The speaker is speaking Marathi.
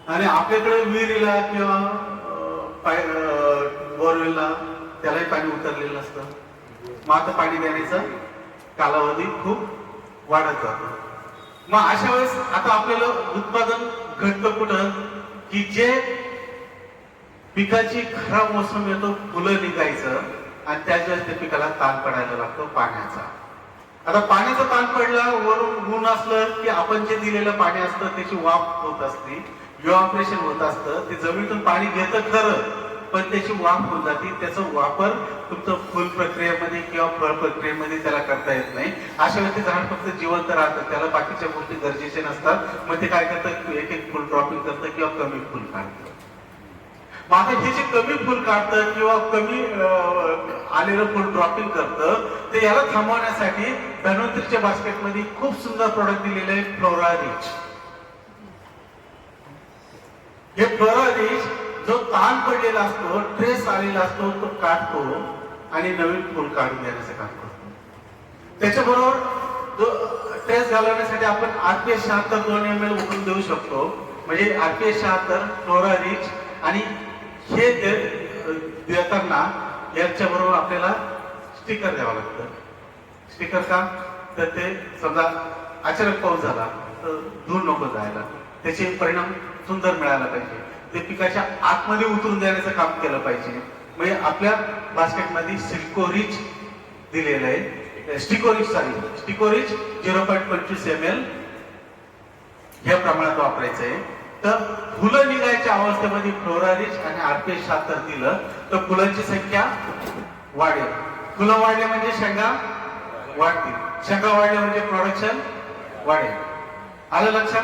आणि आपल्याकडे विहिरीला किंवा बोरवेलला त्यालाही पाणी उतरलेलं असतं. मग आता पाणी देण्याचा कालावधी खूप वाढत जातो. मग अशा वेळेस आता आपल्याला उत्पादन घटतं कुठं की जे पिकाची खराब मोसम येतो, फुलं निघायचं आणि त्याच वेळेस त्या पिकाला ताण पडायला लागतो पाण्याचा. आता पाण्याचा ताण पडला, वरून ऊन असलं की आपण जे दिलेलं पाणी असतं त्याची वाफ होत असते, इव्हॅपोरेशन होत असतं. ते जमिनीतून पाणी घेतं खरं, पण त्याची वाफ होऊन जाते. त्याचा वापर तुमचं फुल प्रक्रियेमध्ये किंवा फळ प्रक्रियेमध्ये त्याला करता येत नाही. अशा वेळी ते झाड फक्त जिवंत राहतं, त्याला बाकीच्या गोष्टी गरजेचे नसतात. मग ते काय करतं, एक एक फुल ड्रॉपिंग करतं किंवा कमी फुल काढतं. मग आता हे जे कमी फुल काढतं किंवा कमी आलेलं फुल ड्रॉपिंग करतं, ते याला थांबवण्यासाठी धन्वंतरीच्या बास्केटमध्ये खूप सुंदर प्रोडक्ट दिलेले आहे, फ्लोरा रिच. हे फ्लोरा रिच जो ताण पडलेला असतो, ट्रेस आलेला असतो, तो काढतो आणि नवीन फुल काढून देण्याचं काम करतो. त्याच्याबरोबर जो ट्रेस घालवण्यासाठी आपण RPS 76 2 ml उकळून देऊ शकतो. म्हणजे RPS 76 फ्लोरा रिच. आणि हे देताना याच्या बरोबर आपल्याला स्टिकर द्यावं लागतं. स्टिकर का, तर ते समजा अचानक पाऊस झाला तर धूळ नको जायला, त्याचे परिणाम सुंदर मिळायला पाहिजे, ते पिकाच्या आतमध्ये उतरून देण्याचं काम केलं पाहिजे. म्हणजे आपल्या बास्केटमध्ये सिल्कोरिच दिलेलं आहे, स्टिकोरिच 0.25 ml या प्रमाणात वापरायचं आहे. तर फुलं निघायच्या अवस्थेमध्ये फ्लोरा रिच आणि RPS 76 दिलं तर फुलांची संख्या वाढेल. फुलं वाढले म्हणजे शेंगा वाढतील, शेंगा वाढल्या म्हणजे प्रोडक्शन वाढेल. आलं लक्षात?